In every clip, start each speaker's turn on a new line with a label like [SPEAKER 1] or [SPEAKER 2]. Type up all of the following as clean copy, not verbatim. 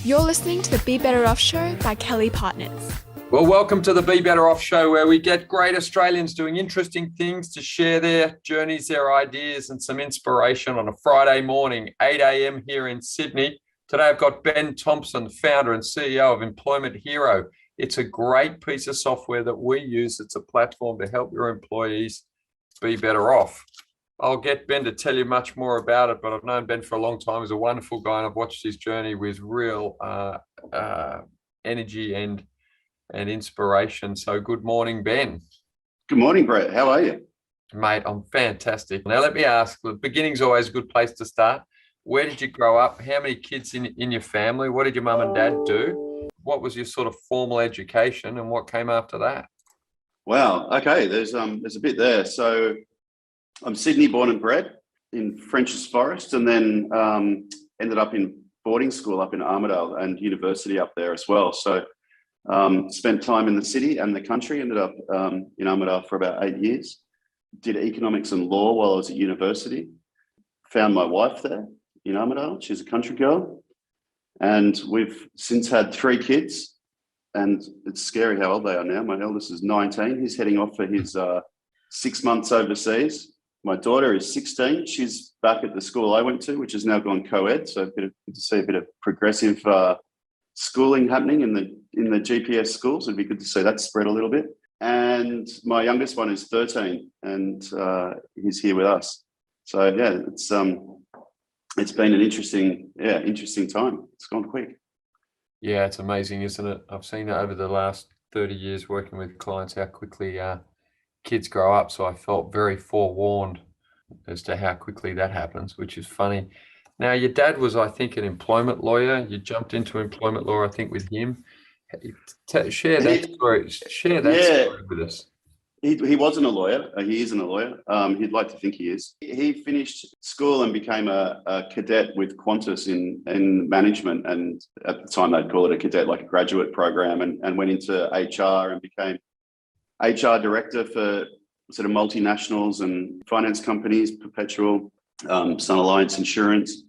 [SPEAKER 1] You're listening to the Be Better Off Show by Kelly Partners.
[SPEAKER 2] Well, welcome to the Be Better Off Show, where we get great Australians doing interesting things to share their journeys, their ideas, and some inspiration on a Friday morning, 8 a.m. here in Sydney. Today, I've got Ben Thompson, founder and CEO of Employment Hero. It's a great piece of software that we use. It's a platform to help your employees be better off. I'll get Ben to tell you much more about it, but I've known Ben for a long time. He's a wonderful guy, and I've watched his journey with real energy and inspiration. So good morning, Ben.
[SPEAKER 3] Good morning, Brett. How are you?
[SPEAKER 2] Mate, I'm fantastic. Now, let me ask, the beginning's always a good place to start. Where did you grow up? How many kids in your family? What did your mum and dad do? What was your sort of formal education, and what came after that?
[SPEAKER 3] Wow. Okay. There's a bit there. So I'm Sydney born and bred in Frenchs Forest, and then ended up in boarding school up in Armidale and university up there as well. So spent time in the city and the country, ended up in Armidale for about 8 years. Did economics and law while I was at university. Found my wife there in Armidale. She's a country girl. And we've since had 3 kids. And it's scary how old they are now. My eldest is 19. He's heading off for his 6 months overseas. My daughter is 16. She's back at the school I went to, which has now gone co-ed. So good to see a bit of progressive schooling happening in the GPS schools. It'd be good to see that spread a little bit. And my youngest one is 13, and he's here with us. So yeah, it's been an interesting time. It's gone quick.
[SPEAKER 2] Yeah, it's amazing, isn't it? I've seen it over the last 30 years working with clients, how quickly kids grow up. So I felt very forewarned as to how quickly that happens, which is funny. Now, your dad was, I think, an employment lawyer. You jumped into employment law, I think, with him. Share that story. Share that story with us.
[SPEAKER 3] He wasn't a lawyer. He isn't a lawyer. He'd like to think he is. He finished school and became a cadet with Qantas in management. And at the time, they'd call it a cadet, like a graduate program, and went into HR and became HR director for sort of multinationals and finance companies, Perpetual, Sun Alliance Insurance.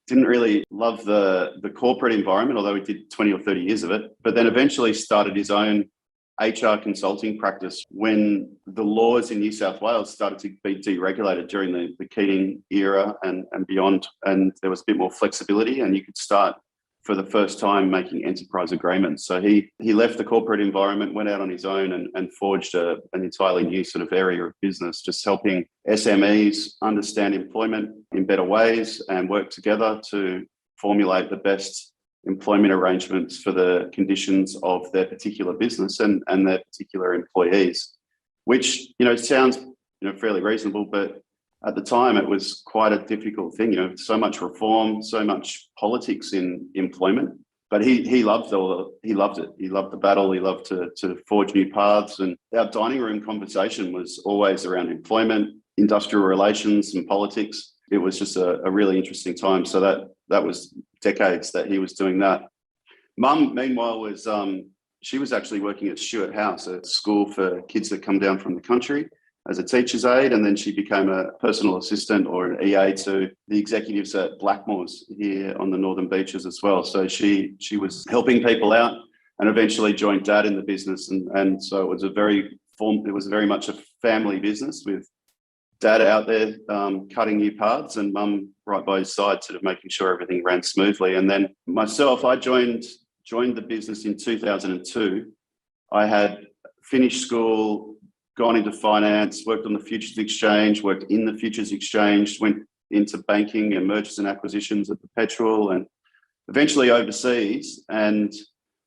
[SPEAKER 3] Didn't really love the corporate environment, although he did 20 or 30 years of it, but then eventually started his own HR consulting practice when the laws in New South Wales started to be deregulated during the Keating era and beyond, and there was a bit more flexibility, and you could start for the first time making enterprise agreements. So he left the corporate environment, went out on his own and forged an entirely new sort of area of business, just helping SMEs understand employment in better ways and work together to formulate the best employment arrangements for the conditions of their particular business and their particular employees, which, sounds, fairly reasonable, but at the time, it was quite a difficult thing, so much reform, so much politics in employment. But he loved it. He loved the battle. He loved to forge new paths. And our dining room conversation was always around employment, industrial relations, and politics. It was just a really interesting time. So that was decades that he was doing that. Mum, meanwhile, she was actually working at Stuart House, a school for kids that come down from the country, as a teacher's aide, and then she became a personal assistant or an EA to the executives at Blackmore's here on the Northern Beaches as well. So she was helping people out and eventually joined Dad in the business. And so it was very much a family business with Dad out there cutting new paths and Mum right by his side, sort of making sure everything ran smoothly. And then myself, I joined the business in 2002. I had finished school, gone into finance, worked on the futures exchange, worked in the futures exchange, went into banking and mergers and acquisitions at Perpetual, and eventually overseas, and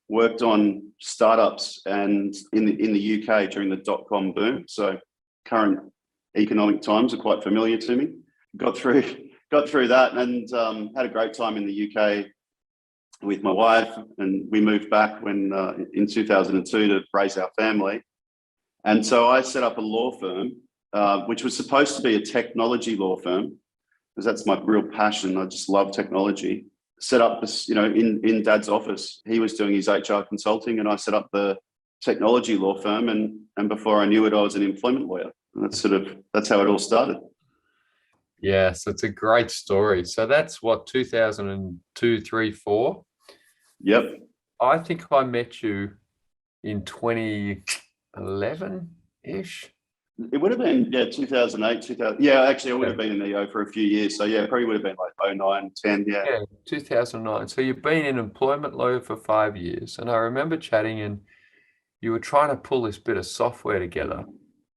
[SPEAKER 3] worked on startups and in the UK during the dot-com boom. So current economic times are quite familiar to me. Got through that and had a great time in the UK with my wife, and we moved back in 2002 to raise our family. And so I set up a law firm, which was supposed to be a technology law firm, because that's my real passion. I just love technology. Set up this, in Dad's office. He was doing his HR consulting, and I set up the technology law firm. And before I knew it, I was an employment lawyer. And that's how it all started.
[SPEAKER 2] Yes, it's a great story. So that's what, 2002, 3, 4?
[SPEAKER 3] Yep.
[SPEAKER 2] I think I met you in 2011-ish.
[SPEAKER 3] It would have been, 2008, 2000. Yeah, actually, I would have been in EO for a few years. So, yeah, it probably would have been like 09, 10. Yeah.
[SPEAKER 2] Yeah, 2009. So you've been in employment law for 5 years. And I remember chatting, and you were trying to pull this bit of software together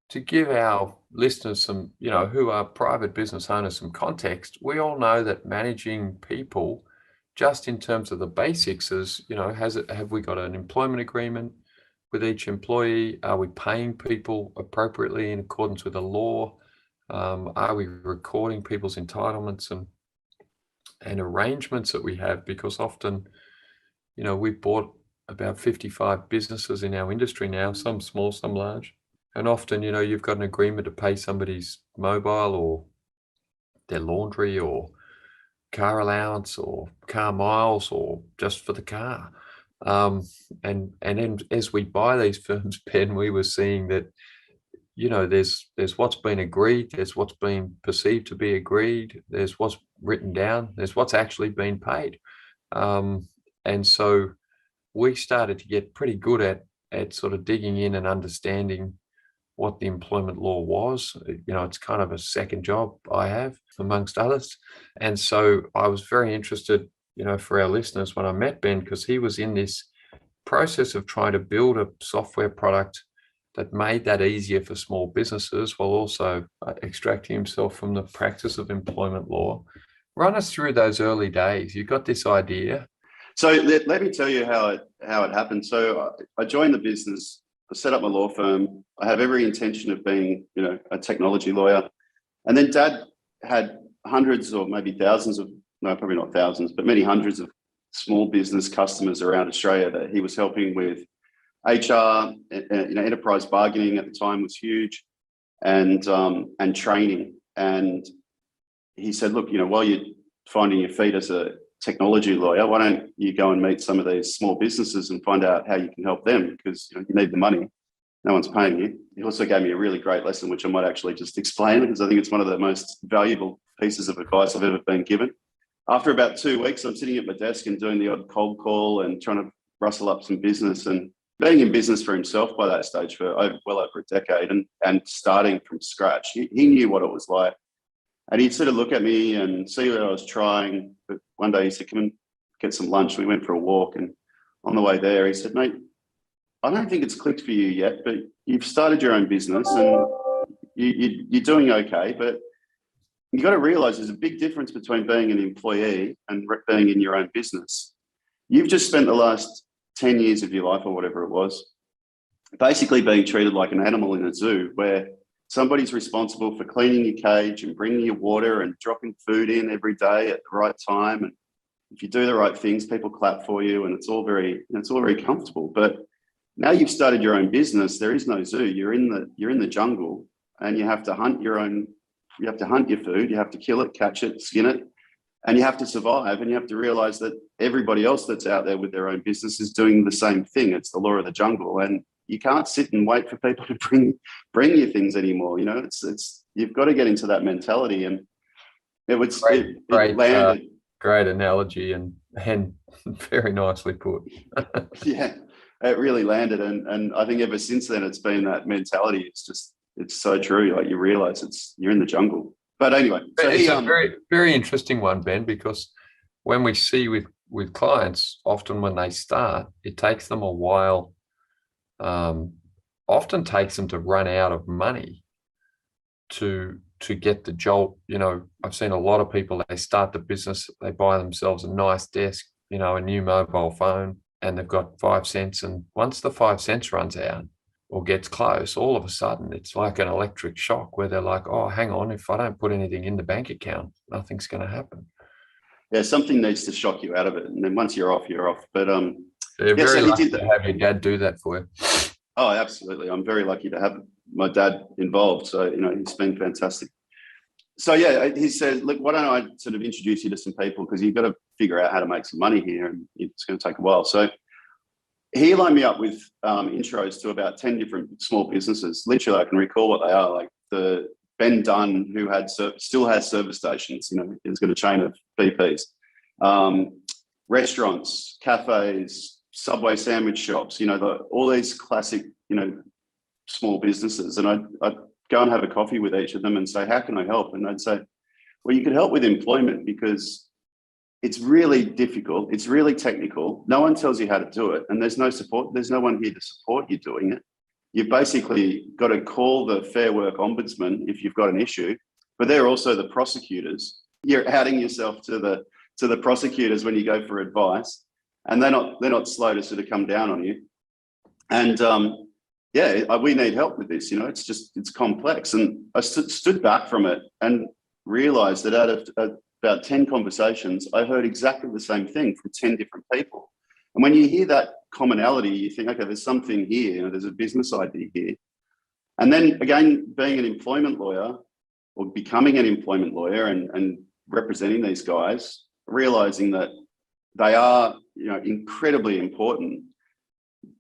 [SPEAKER 2] to give our listeners some, who are private business owners, some context. We all know that managing people, just in terms of the basics, is, have we got an employment agreement with each employee? Are we paying people appropriately in accordance with the law? Are we recording people's entitlements and arrangements that we have? Because often, we've bought about 55 businesses in our industry now, some small, some large. And often, you've got an agreement to pay somebody's mobile or their laundry or car allowance or car miles or just for the car. And then as we buy these firms, Ben, we were seeing that, there's what's been agreed, there's what's been perceived to be agreed, there's what's written down, there's what's actually been paid. And so we started to get pretty good at sort of digging in and understanding what the employment law was. It's kind of a second job I have, amongst others. And so I was very interested, for our listeners, when I met Ben, because he was in this process of trying to build a software product that made that easier for small businesses while also extracting himself from the practice of employment law. Run us through those early days. You got this idea.
[SPEAKER 3] So let me tell you how it happened. So I joined the business, I set up my law firm. I have every intention of being, a technology lawyer. And then Dad had hundreds or maybe thousands of, no, probably not thousands, but many hundreds of small business customers around Australia that he was helping with HR, enterprise bargaining at the time was huge, and training. And he said, look, while you're finding your feet as a technology lawyer, why don't you go and meet some of these small businesses and find out how you can help them, because you need the money. No one's paying you. He also gave me a really great lesson, which I might actually just explain, because I think it's one of the most valuable pieces of advice I've ever been given. After about 2 weeks, I'm sitting at my desk and doing the odd cold call and trying to rustle up some business, and being in business for himself by that stage for well over a decade and starting from scratch. He knew what it was like. And he'd sort of look at me and see what I was trying. But one day he said, come and get some lunch. We went for a walk, and on the way there, he said, mate, I don't think it's clicked for you yet, but you've started your own business and you're doing okay, but you've got to realise there's a big difference between being an employee and being in your own business. You've just spent the last 10 years of your life, or whatever it was, basically being treated like an animal in a zoo, where somebody's responsible for cleaning your cage and bringing you water and dropping food in every day at the right time. And if you do the right things, people clap for you, and it's all very comfortable. But now you've started your own business, there is no zoo. You're in the jungle, and you have to hunt your food, you have to kill it, catch it, skin it, and you have to survive. And you have to realize that everybody else that's out there with their own business is doing the same thing. It's the law of the jungle. And you can't sit and wait for people to bring you things anymore. It's you've got to get into that mentality. And it landed.
[SPEAKER 2] Great analogy and very nicely put.
[SPEAKER 3] Yeah, it really landed. And I think ever since then, it's been that mentality. It's so true. Like, you realize you're in the jungle. But anyway, so
[SPEAKER 2] it's a very, very interesting one, Ben, because when we see with clients, often when they start, it takes them a while, often takes them to run out of money to get the jolt. I've seen a lot of people, they start the business, they buy themselves a nice desk, a new mobile phone, and they've got 5 cents. And once the 5 cents runs out or gets close, all of a sudden it's like an electric shock, where they're like, oh, hang on, if I don't put anything in the bank account, nothing's going to happen.
[SPEAKER 3] Yeah, something needs to shock you out of it. And then once you're off, you're off. But
[SPEAKER 2] you're very lucky to have your dad do that for you.
[SPEAKER 3] Oh, absolutely. I'm very lucky to have my dad involved. So, he's been fantastic. So, yeah, he said, look, why don't I sort of introduce you to some people, because you've got to figure out how to make some money here, and it's going to take a while. So he lined me up with intros to about 10 different small businesses. Literally, I can recall what they are. Like the Ben Dunn, who still has service stations. He's got a chain of BPs. restaurants, cafes, Subway sandwich shops, all these classic, small businesses. And I'd go and have a coffee with each of them and say, how can I help? And I'd say, well, you could help with employment because it's really difficult. It's really technical. No one tells you how to do it. And there's no support. There's no one here to support you doing it. You've basically got to call the Fair Work Ombudsman if you've got an issue, but they're also the prosecutors. You're outing yourself to the prosecutors when you go for advice, and they're not slow to sort of come down on you. And we need help with this. It's complex. And I stood back from it and realized that out of about 10 conversations, I heard exactly the same thing from 10 different people. And when you hear that commonality, you think, okay, there's something here, there's a business idea here. And then again, being an employment lawyer or becoming an employment lawyer and representing these guys, realizing that they are, incredibly important.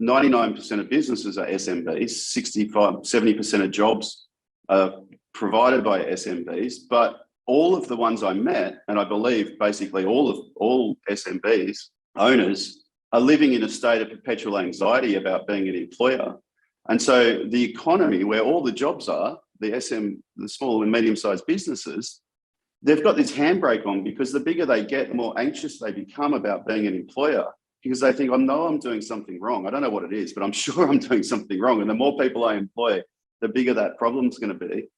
[SPEAKER 3] 99% of businesses are SMBs, 70% of jobs are provided by SMBs, but all of the ones I met, and I believe basically all SMBs owners are living in a state of perpetual anxiety about being an employer. And so the economy where all the jobs are, the small and medium-sized businesses, they've got this handbrake on because the bigger they get, the more anxious they become about being an employer because they think, I know I'm doing something wrong. I don't know what it is, but I'm sure I'm doing something wrong. And the more people I employ, the bigger that problem's going to be.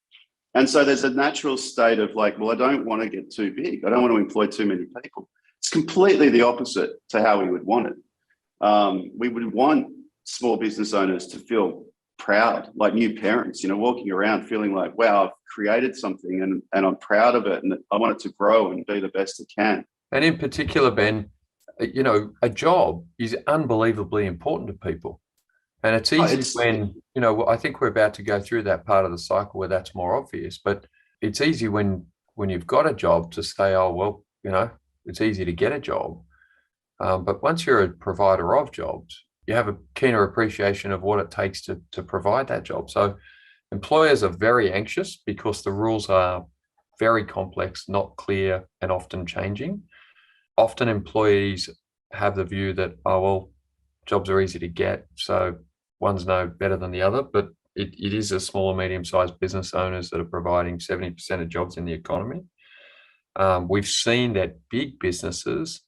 [SPEAKER 3] And so there's a natural state of like, well, I don't want to get too big. I don't want to employ too many people. It's completely the opposite to how we would want it. We would want small business owners to feel proud, like new parents, walking around feeling like, wow, I've created something and I'm proud of it and I want it to grow and be the best it can.
[SPEAKER 2] And in particular, Ben, a job is unbelievably important to people. And it's easy when, I think we're about to go through that part of the cycle where that's more obvious, but it's easy when you've got a job to say, oh, well, it's easy to get a job. But once you're a provider of jobs, you have a keener appreciation of what it takes to provide that job. So employers are very anxious because the rules are very complex, not clear, and often changing. Often employees have the view that, oh, well, jobs are easy to get, so one's no better than the other, but it is a small and medium-sized business owners that are providing 70% of jobs in the economy. We've seen that big businesses,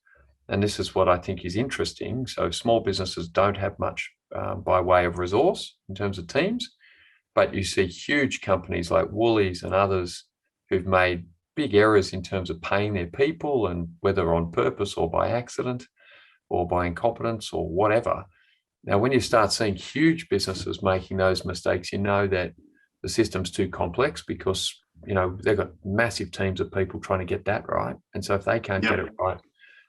[SPEAKER 2] and this is what I think is interesting, so small businesses don't have much by way of resource in terms of teams, but you see huge companies like Woolies and others who've made big errors in terms of paying their people, and whether on purpose or by accident or by incompetence or whatever. Now, when you start seeing huge businesses making those mistakes, you know that the system's too complex because, they've got massive teams of people trying to get that right. And so if they can't get it right,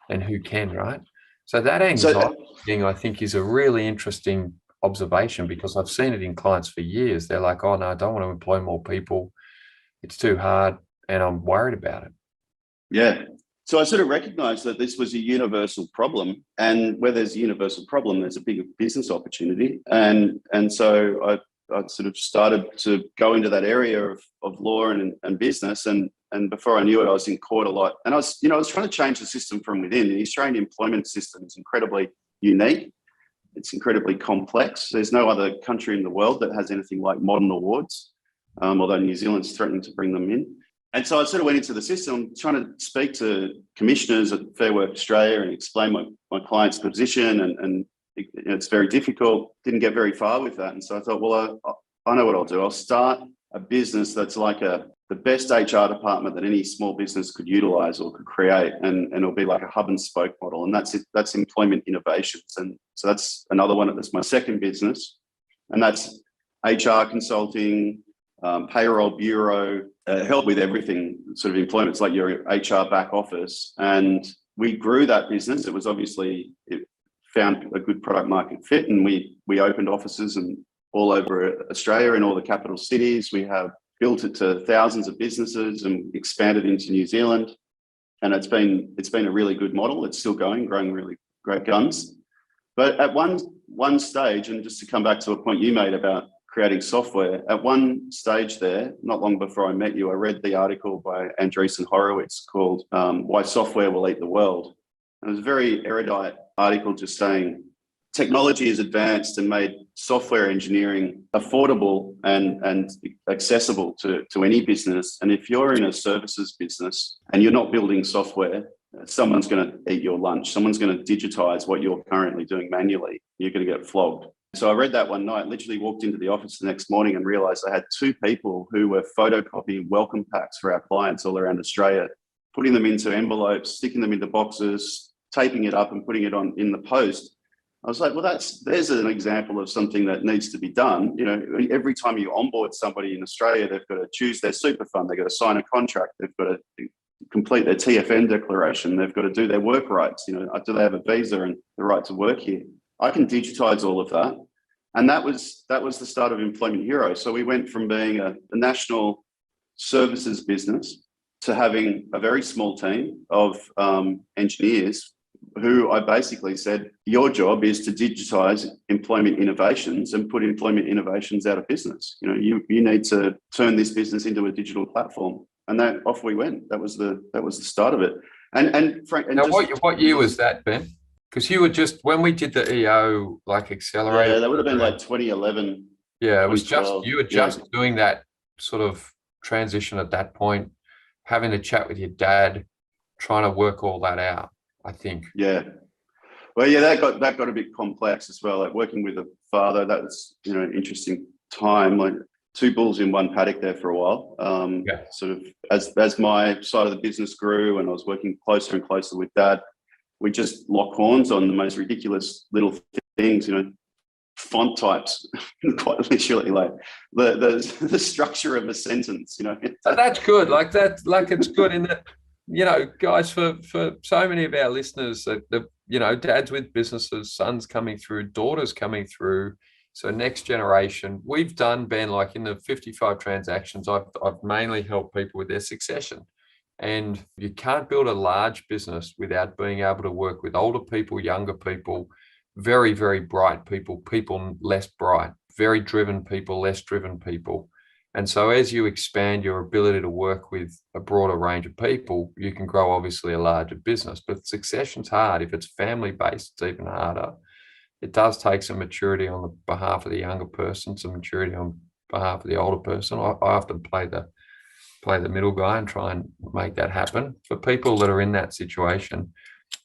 [SPEAKER 2] then who can, right? So that anxiety thing, I think, is a really interesting observation because I've seen it in clients for years. They're like, oh, no, I don't want to employ more people. It's too hard and I'm worried about it.
[SPEAKER 3] Yeah. So I sort of recognized that this was a universal problem, and where there's a universal problem, there's a bigger business opportunity. And so I sort of started to go into that area of law and business. And before I knew it, I was in court a lot. And I was trying to change the system from within. The Australian employment system is incredibly unique. It's incredibly complex. There's no other country in the world that has anything like modern awards, although New Zealand's threatening to bring them in. And so I sort of went into the system trying to speak to commissioners at Fair Work Australia and explain my client's position. And it's very difficult, didn't get very far with that. And so I thought, well, I know what I'll do. I'll start a business that's like the best HR department that any small business could utilize or could create. And it'll be like a hub and spoke model. And that's it. That's employment innovations. And so that's another one. That's my second business. And that's HR consulting, payroll bureau, help with everything sort of employment. It's like your HR back office. And we grew that business. It was obviously, it found a good product market fit, and we opened offices and all over Australia in all the capital cities. We have built it to thousands of businesses and expanded into New Zealand. And it's been a really good model. It's still growing really great guns. But at one stage, and just to come back to a point you made about creating software, at one stage there, not long before I met you, I read the article by Andreessen Horowitz called Why Software Will Eat the World. And it was a very erudite article just saying technology has advanced and made software engineering affordable and accessible to any business. And if you're in a services business and you're not building software, someone's going to eat your lunch. Someone's going to digitize what you're currently doing manually. You're going to get flogged. So I read that one night, literally walked into the office the next morning and realized I had two people who were photocopying welcome packs for our clients all around Australia, putting them into envelopes, sticking them into boxes, taping it up and putting it on in the post. I was like, well, there's an example of something that needs to be done. You know, every time you onboard somebody in Australia, they've got to choose their super fund, they've got to sign a contract, they've got to complete their TFN declaration, they've got to do their work rights. You know, do they have a visa and the right to work here? I can digitize all of that. And that was the start of Employment Hero. So we went from being a national services business to having a very small team of engineers who I basically said, your job is to digitize employment innovations and put employment innovations out of business. You know, you need to turn this business into a digital platform. And that off we went. That was the start of it. And Frank, and
[SPEAKER 2] now,
[SPEAKER 3] just,
[SPEAKER 2] what year was that, Ben? Because you were just, when we did the EO like accelerator.
[SPEAKER 3] Yeah, that would have been like 2011.
[SPEAKER 2] Yeah, it was just, you were just doing that sort of transition at that point, having a chat with your dad, trying to work all that out, I think.
[SPEAKER 3] Yeah. Well, yeah, that got a bit complex as well. Like working with a father, that was, you know, an interesting time. Like two bulls in one paddock there for a while. Sort of as my side of the business grew and I was working closer and closer with dad, we just lock horns on the most ridiculous little things, you know, font types, quite literally, like the structure of a sentence, you know.
[SPEAKER 2] So that's good. Like that, like it's good in that, you know, guys, for so many of our listeners, that you know, dads with businesses, sons coming through, daughters coming through. So next generation, we've done, Ben, like in the 55 transactions, I've mainly helped people with their succession. And you can't build a large business without being able to work with older people, younger people, very, very bright people, people less bright, very driven people, less driven people. And so as you expand your ability to work with a broader range of people, you can grow obviously a larger business. But succession's hard. If it's family-based, it's even harder. It does take some maturity on the behalf of the younger person, some maturity on behalf of the older person. I often play the middle guy and try and make that happen. For people that are in that situation,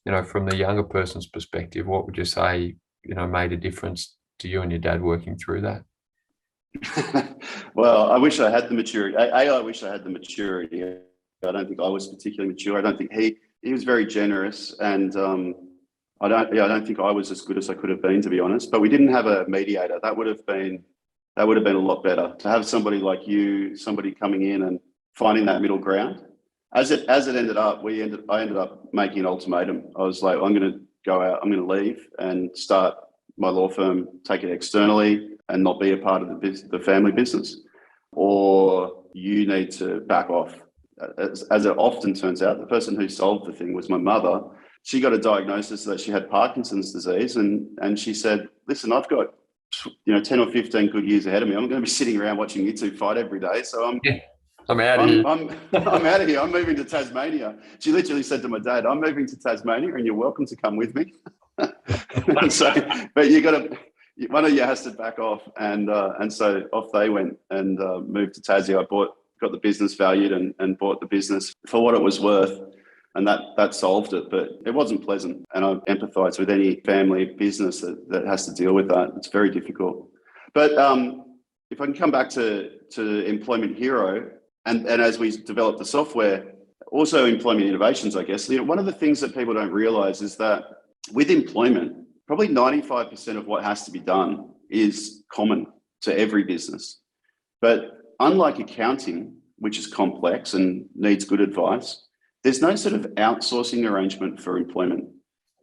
[SPEAKER 2] you know, from the younger person's perspective, what would you say, you know, made a difference to you and your dad working through that?
[SPEAKER 3] Well, I wish I had the maturity. I wish I had the maturity. I don't think I was particularly mature. I don't think he was very generous, and I don't think I was as good as I could have been, to be honest. But we didn't have a mediator. That would have been a lot better, to have somebody like you, somebody coming in and finding that middle ground. As it ended up, I ended up making an ultimatum. I was like, I'm going to go out, I'm going to leave and start my law firm, take it externally and not be a part of the family business, or you need to back off. As it often turns out, the person who solved the thing was my mother. She got a diagnosis that she had Parkinson's disease, and she said, listen, I've got 10 or 15 good years ahead of me. I'm going to be sitting around watching you two fight every day. So I'm out of here. I'm out of here. I'm moving to Tasmania. She literally said to my dad, I'm moving to Tasmania and you're welcome to come with me. So, but one of you has to back off. And so off they went and moved to Tassie. I got the business valued and bought the business for what it was worth. And that solved it, but it wasn't pleasant. And I empathise with any family business that has to deal with that. It's very difficult. But if I can come back to Employment Hero, and as we develop the software, also employment innovations, I guess, one of the things that people don't realise is that with employment, probably 95% of what has to be done is common to every business. But unlike accounting, which is complex and needs good advice, there's no sort of outsourcing arrangement for employment.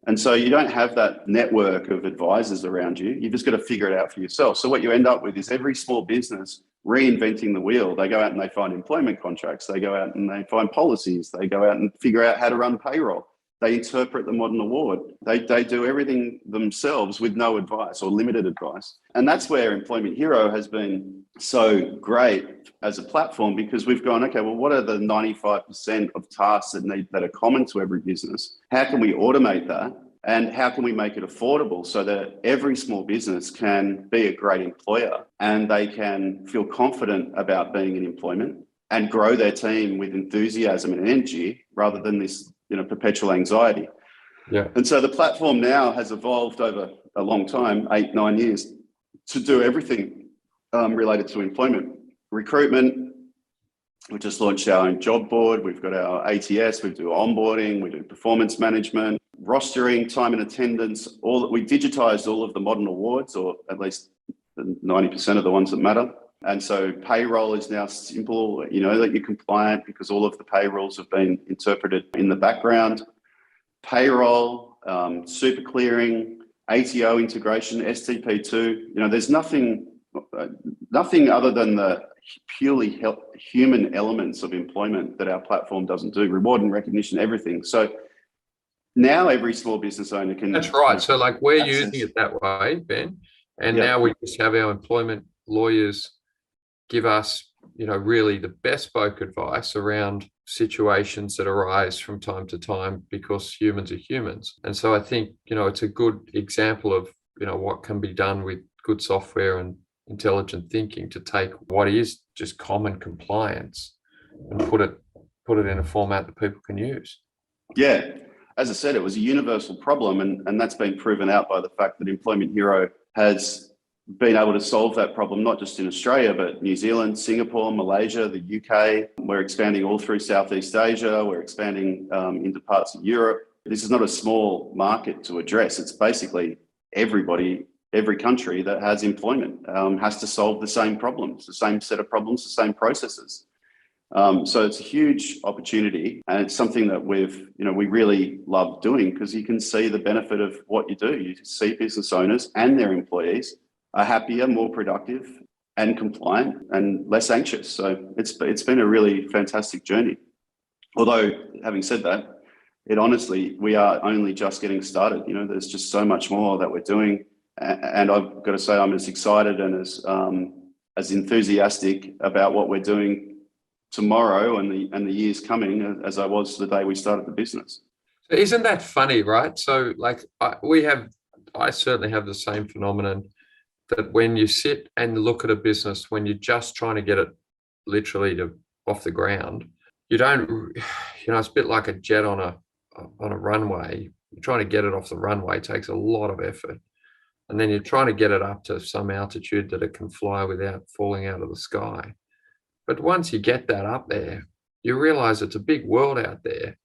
[SPEAKER 3] And so you don't have that network of advisors around you. You've just got to figure it out for yourself. So what you end up with is every small business reinventing the wheel. They go out and they find employment contracts. They go out and they find policies. They go out and figure out how to run payroll. They interpret the modern award. They do everything themselves with no advice or limited advice. And that's where Employment Hero has been so great as a platform, because we've gone, okay, well, what are the 95% of tasks that are common to every business? How can we automate that? And how can we make it affordable so that every small business can be a great employer and they can feel confident about being in employment and grow their team with enthusiasm and energy rather than this, perpetual anxiety.
[SPEAKER 2] Yeah.
[SPEAKER 3] And so the platform now has evolved over a long time, 8-9 years, to do everything related to employment. Recruitment, we just launched our own job board. We've got our ATS, we do onboarding, we do performance management, rostering, time and attendance, we digitized all of the modern awards, or at least 90% of the ones that matter. And so payroll is now simple, that you're compliant because all of the payrolls have been interpreted in the background. Payroll, super clearing, ATO integration, STP2, there's nothing other than the purely human elements of employment that our platform doesn't do, reward and recognition, everything. So now every small business owner can.
[SPEAKER 2] That's right. So like we're using it that way, Ben, and now we just have our employment lawyers give us, really the bespoke advice around situations that arise from time to time because humans are humans. And so I think, it's a good example of, what can be done with good software and intelligent thinking to take what is just common compliance and put it in a format that people can use.
[SPEAKER 3] Yeah. As I said, it was a universal problem, and that's been proven out by the fact that Employment Hero has been able to solve that problem, not just in Australia, but New Zealand, Singapore, Malaysia, the UK. We're expanding all through Southeast Asia. We're expanding into parts of Europe. This is not a small market to address. It's basically everybody, every country that has employment has to solve the same problems, the same set of problems, the same processes. So it's a huge opportunity, and it's something that we really love doing because you can see the benefit of what you do. You see business owners and their employees are happier, more productive and compliant and less anxious. So it's been a really fantastic journey. Although, having said that, we are only just getting started. There's just so much more that we're doing. And I've got to say, I'm as excited and as enthusiastic about what we're doing tomorrow and the years coming as I was the day we started the business.
[SPEAKER 2] Isn't that funny, right? So like I certainly have the same phenomenon that when you sit and look at a business, when you're just trying to get it literally off the ground, you don't, it's a bit like a jet on a runway. You're trying to get it off the runway takes a lot of effort. And then you're trying to get it up to some altitude that it can fly without falling out of the sky. But once you get that up there, you realize it's a big world out there.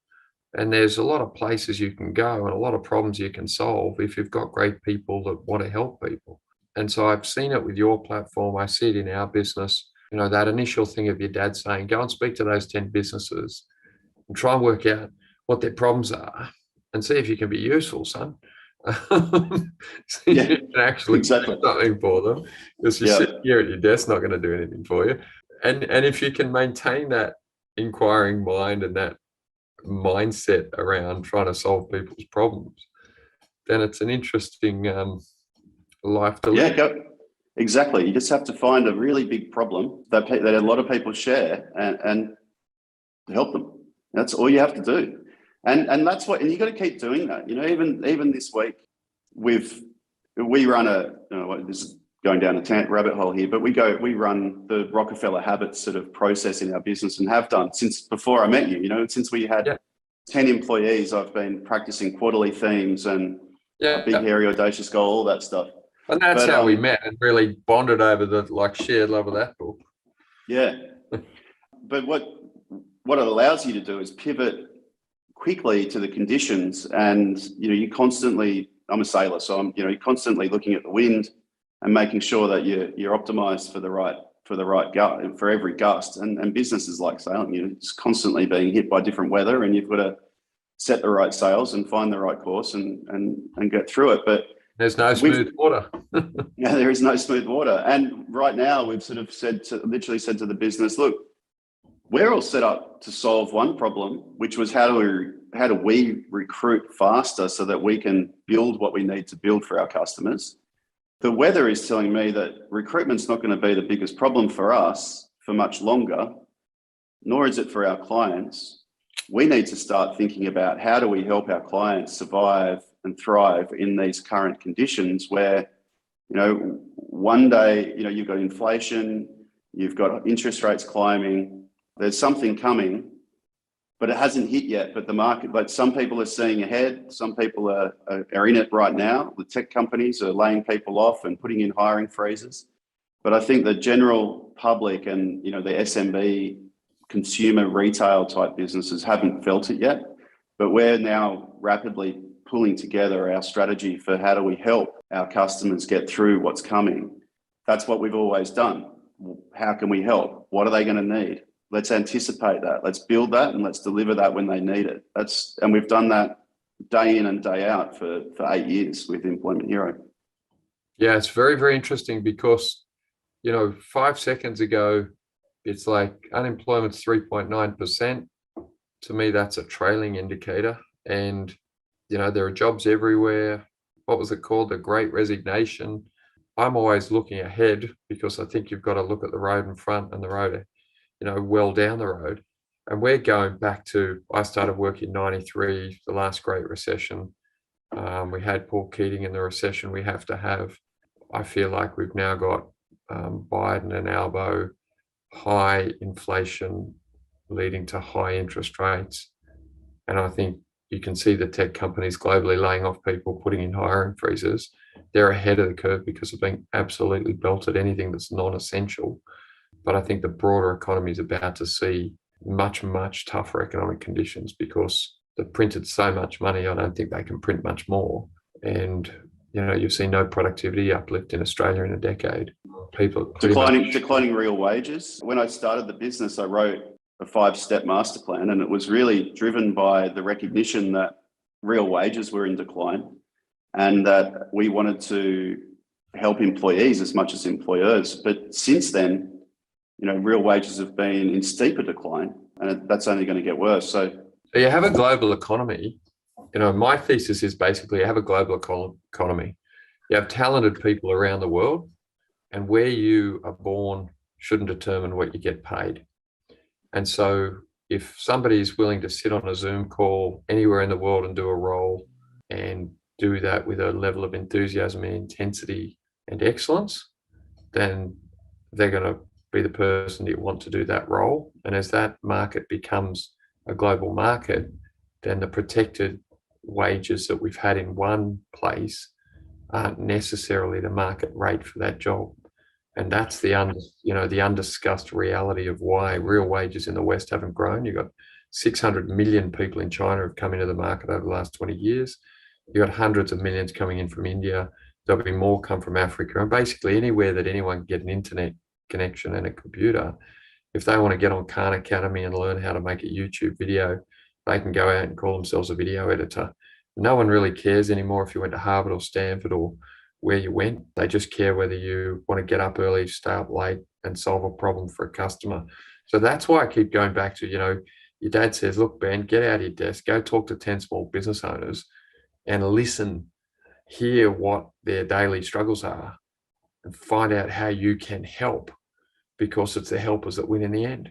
[SPEAKER 2] And there's a lot of places you can go and a lot of problems you can solve if you've got great people that want to help people. And so I've seen it with your platform. I see it in our business. That initial thing of your dad saying, go and speak to those 10 businesses and try and work out what their problems are and see if you can be useful, son. So you can actually do something for them, because you sit here at your desk, not going to do anything for you. And if you can maintain that inquiring mind and that mindset around trying to solve people's problems, then it's an interesting life to live.
[SPEAKER 3] Yeah, exactly. You just have to find a really big problem that a lot of people share and help them. That's all you have to do. And that's what, and you got to keep doing that. Even this week, we run this is going down a rabbit hole here, but we run the Rockefeller Habits sort of process in our business and have done since before I met you. Since we had 10 employees, I've been practicing quarterly themes and a big, hairy, audacious goal, all that stuff.
[SPEAKER 2] And that's how we met and really bonded over the shared love of that book. Yeah.
[SPEAKER 3] But what it allows you to do is pivot quickly to the conditions, and you constantly, I'm a sailor, so you're constantly looking at the wind and making sure that you're optimized for the right gut, for every gust. And business is like sailing. You're just constantly being hit by different weather, and you've got to set the right sails and find the right course and get through it. But
[SPEAKER 2] there's no smooth water.
[SPEAKER 3] Yeah, there is no smooth water. And right now we've sort of literally said to the business, look, we're all set up to solve one problem, which was how do we we recruit faster so that we can build what we need to build for our customers. The weather is telling me that recruitment's not going to be the biggest problem for us for much longer, nor is it for our clients. We need to start thinking about how do we help our clients survive and thrive in these current conditions where, one day, you've got inflation, you've got interest rates climbing, there's something coming, but it hasn't hit yet. But the market, like some people are seeing ahead, some people are in it right now. The tech companies are laying people off and putting in hiring freezes. But I think the general public and, the SMB consumer retail type businesses haven't felt it yet. But we're now rapidly pulling together our strategy for how do we help our customers get through what's coming. That's what we've always done. How can we help? What are they going to need? Let's anticipate that. Let's build that and let's deliver that when they need it. And we've done that day in and day out for 8 years with Employment Hero.
[SPEAKER 2] Yeah, it's very, very interesting because, 5 seconds ago, it's like unemployment's 3.9%. To me, that's a trailing indicator. And, there are jobs everywhere. What was it called? The Great Resignation. I'm always looking ahead because I think you've got to look at the road in front and the road, well down the road. And we're going back to, I started work in 93, the last Great Recession. We had Paul Keating in the recession we have to have. I feel like we've now got Biden and Albo, high inflation leading to high interest rates. And I think you can see the tech companies globally laying off people, putting in hiring freezes. They're ahead of the curve because of being absolutely belted, anything that's non-essential. But I think the broader economy is about to see much, much tougher economic conditions because they've printed so much money. I don't think they can print much more. And, you've seen no productivity uplift in Australia in a decade. People declining
[SPEAKER 3] real wages. When I started the business, I wrote a 5-step master plan, and it was really driven by the recognition that real wages were in decline and that we wanted to help employees as much as employers. But since then, real wages have been in steeper decline, and that's only going to get worse. So
[SPEAKER 2] you have a global economy. My thesis is basically you have a global economy. You have talented people around the world, and where you are born shouldn't determine what you get paid. And so if somebody is willing to sit on a Zoom call anywhere in the world and do a role and do that with a level of enthusiasm and intensity and excellence, then they're going to be the person you want to do that role. And as that market becomes a global market, then the protected wages that we've had in one place aren't necessarily the market rate for that job. And that's the undiscussed reality of why real wages in the West haven't grown. You've got 600 million people in China have come into the market over the last 20 years. You've got hundreds of millions coming in from India. There'll be more come from Africa. And basically anywhere that anyone can get an internet connection and a computer, if they want to get on Khan Academy and learn how to make a YouTube video, they can go out and call themselves a video editor. No one really cares anymore if you went to Harvard or Stanford or where you went. They just care whether you want to get up early, stay up late, and solve a problem for a customer. So that's why I keep going back to, your dad says, look, Ben, get out of your desk, go talk to 10 small business owners and listen, hear what their daily struggles are and find out how you can help, because it's the helpers that win in the end.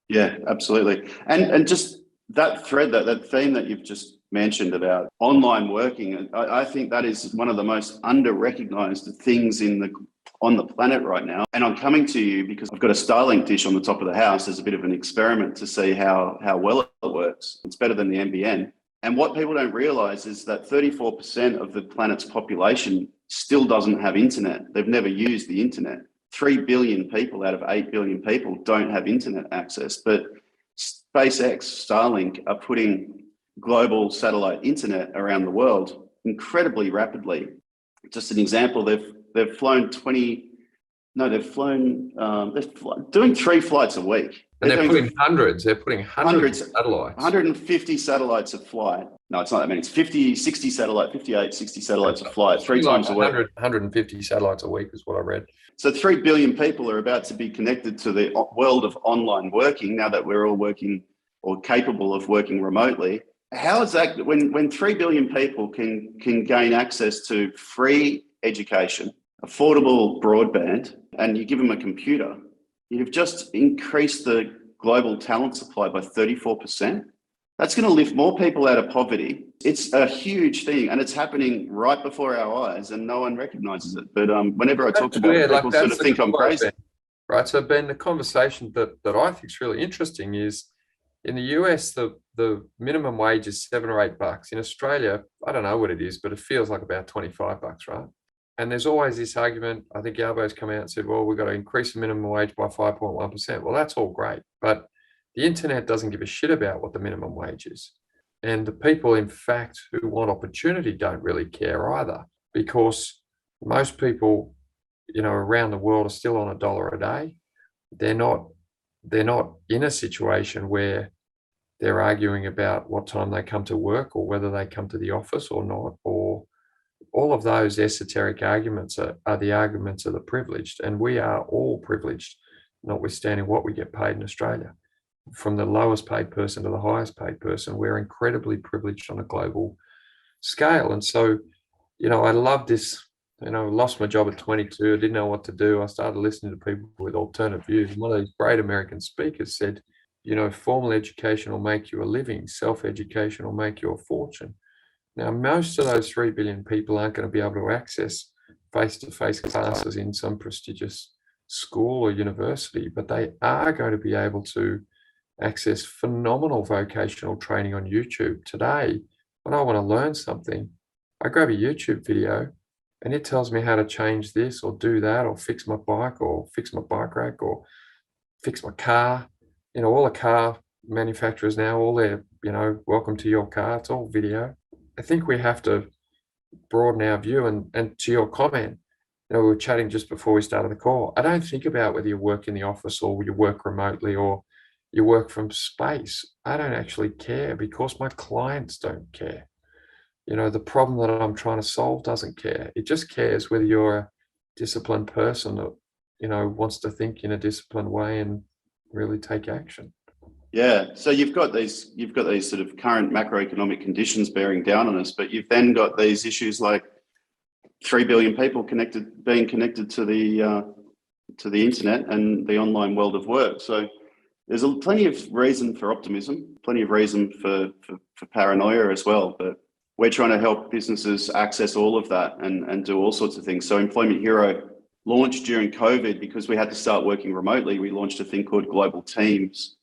[SPEAKER 3] Yeah, absolutely. And just that thread, that theme that you've just mentioned about online working, I think that is one of the most under-recognized things on the planet right now. And I'm coming to you because I've got a Starlink dish on the top of the house as a bit of an experiment to see how well it works. It's better than the NBN. And what people don't realize is that 34% of the planet's population still doesn't have internet. They've never used the internet. 3 billion people out of 8 billion people don't have internet access. But SpaceX, Starlink are putting global satellite internet around the world incredibly rapidly. Just an example, they've flown doing 3 flights a week.
[SPEAKER 2] And they're putting hundreds of satellites.
[SPEAKER 3] 150 satellites a flight. No, it's not that many. It's 50, 60 satellites, 58, 60 satellites a flight, 3 times a week.
[SPEAKER 2] 150 satellites a week is what I read.
[SPEAKER 3] So 3 billion people are about to be connected to the world of online working now that we're all working or capable of working remotely. how is that when 3 billion people can gain access to free education, affordable broadband, and you give them a computer, you've just increased the global talent supply by 34%. That's going to lift more people out of poverty. It's a huge thing, and it's happening right before our eyes, and no one recognizes it. But whenever I talk about it, people sort of think I'm crazy.
[SPEAKER 2] Right. So, Ben, the conversation that I think is really interesting is in the US, the minimum wage is $7 or $8. In Australia, I don't know what it is, but it feels like about $25, right? And there's always this argument. I think Albo's come out and said, well, we've got to increase the minimum wage by 5.1%. Well, that's all great. But the internet doesn't give a shit about what the minimum wage is. And the people, in fact, who want opportunity don't really care either, because most people, around the world are still on $1 a day. They're not in a situation where they're arguing about what time they come to work or whether they come to the office or not, or all of those esoteric arguments are the arguments of the privileged. And we are all privileged, notwithstanding what we get paid in Australia. From the lowest paid person to the highest paid person, we're incredibly privileged on a global scale. And so, I love this. Lost my job at 22. I didn't know what to do. I started listening to people with alternative views. One of these great American speakers said, formal education will make you a living. Self-education will make you a fortune. Now, most of those 3 billion people aren't going to be able to access face-to-face classes in some prestigious school or university, but they are going to be able to access phenomenal vocational training on YouTube. Today, when I want to learn something, I grab a YouTube video and it tells me how to change this or do that or fix my bike or fix my bike rack or fix my car. All the car manufacturers now, all their, welcome to your car, it's all video. I think we have to broaden our view. And to your comment, we were chatting just before we started the call. I don't think about whether you work in the office or you work remotely or you work from space. I don't actually care because my clients don't care. The problem that I'm trying to solve doesn't care. It just cares whether you're a disciplined person that, wants to think in a disciplined way and really take action.
[SPEAKER 3] Yeah. So you've got these sort of current macroeconomic conditions bearing down on us, but you've then got these issues like 3 billion people being connected to the internet and the online world of work. So there's plenty of reason for optimism, plenty of reason for paranoia as well. But we're trying to help businesses access all of that and do all sorts of things. So Employment Hero launched during COVID because we had to start working remotely. We launched a thing called Global Teams,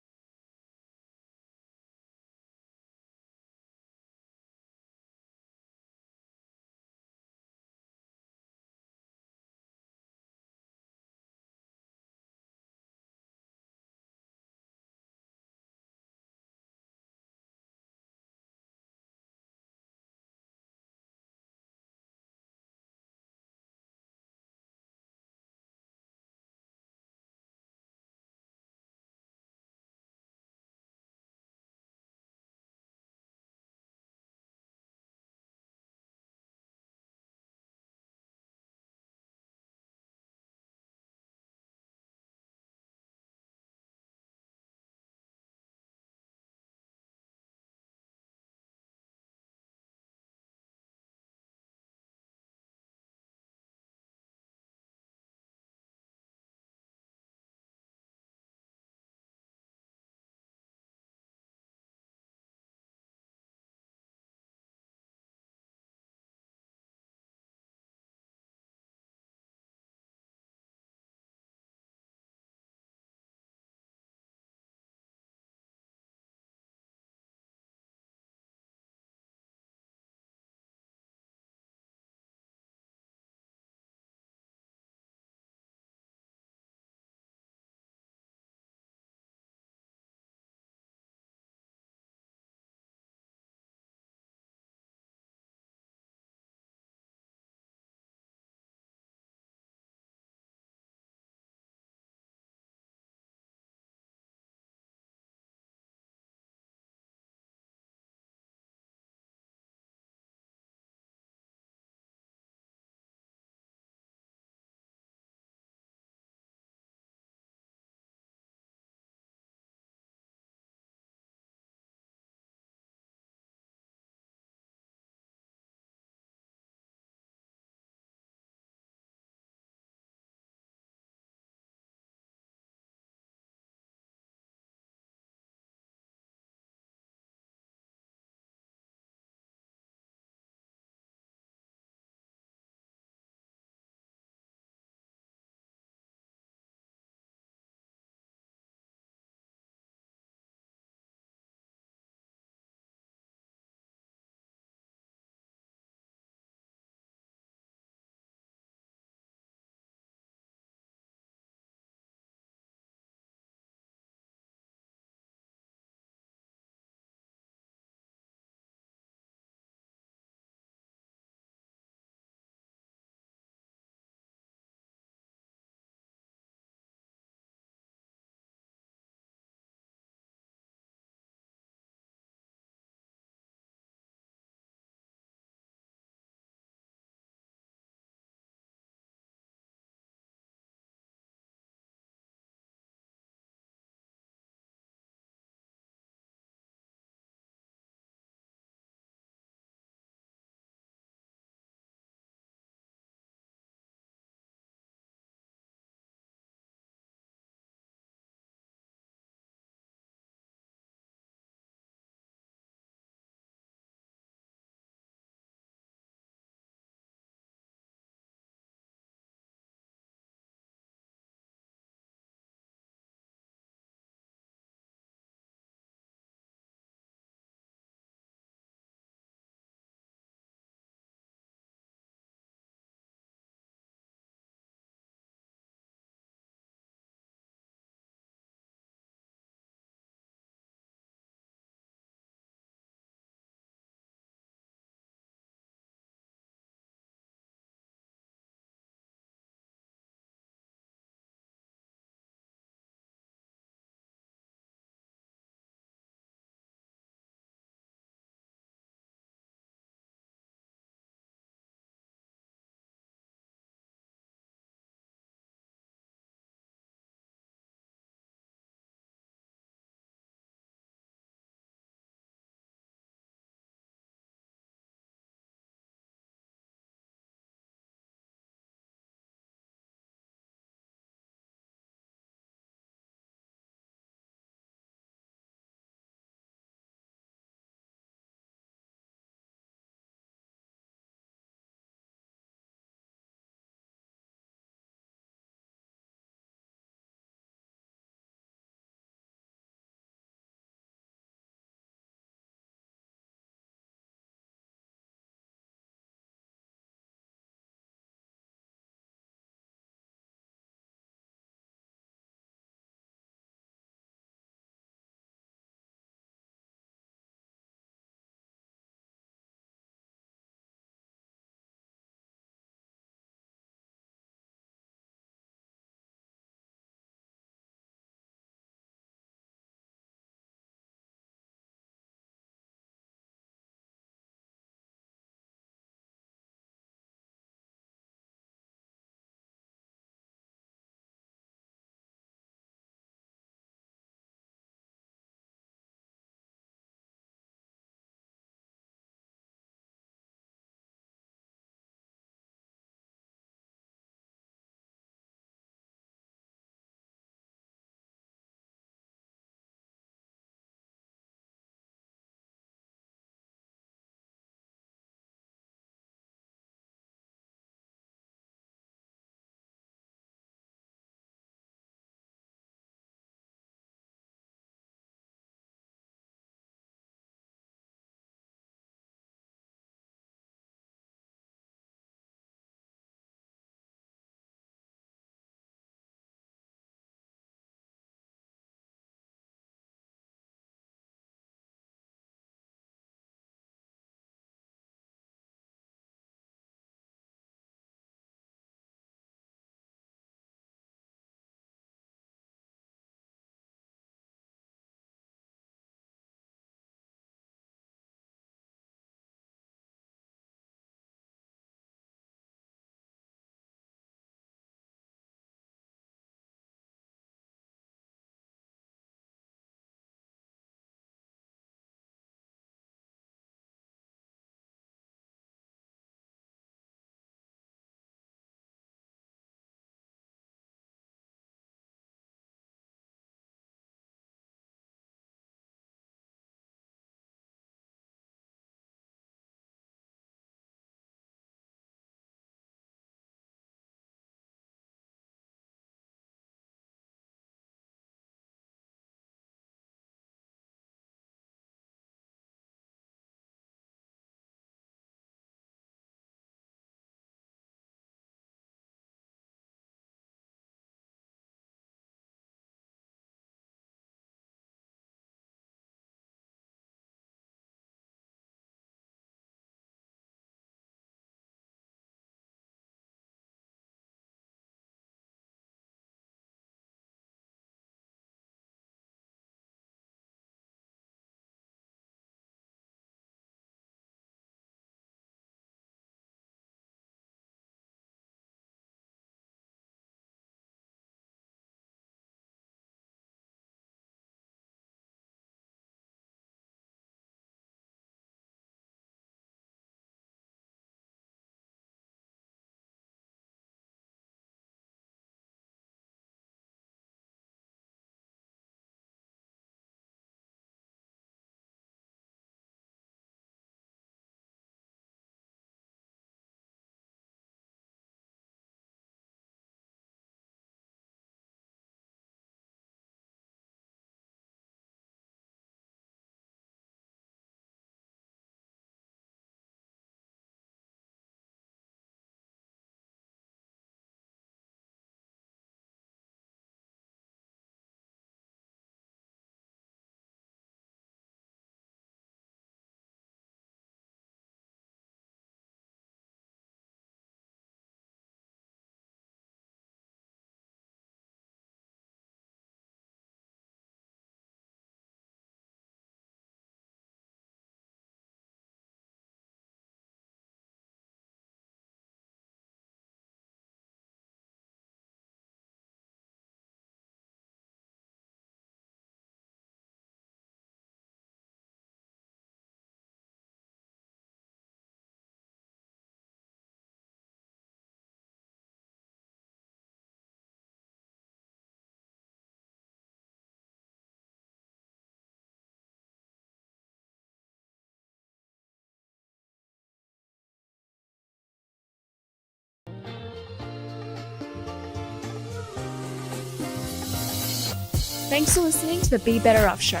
[SPEAKER 1] Thanks for listening to the Be Better Off Show.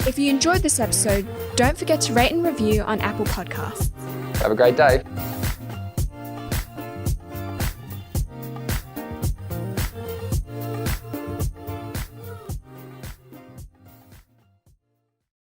[SPEAKER 1] If you enjoyed this episode, don't forget to rate and review on Apple Podcasts.
[SPEAKER 2] Have a great day.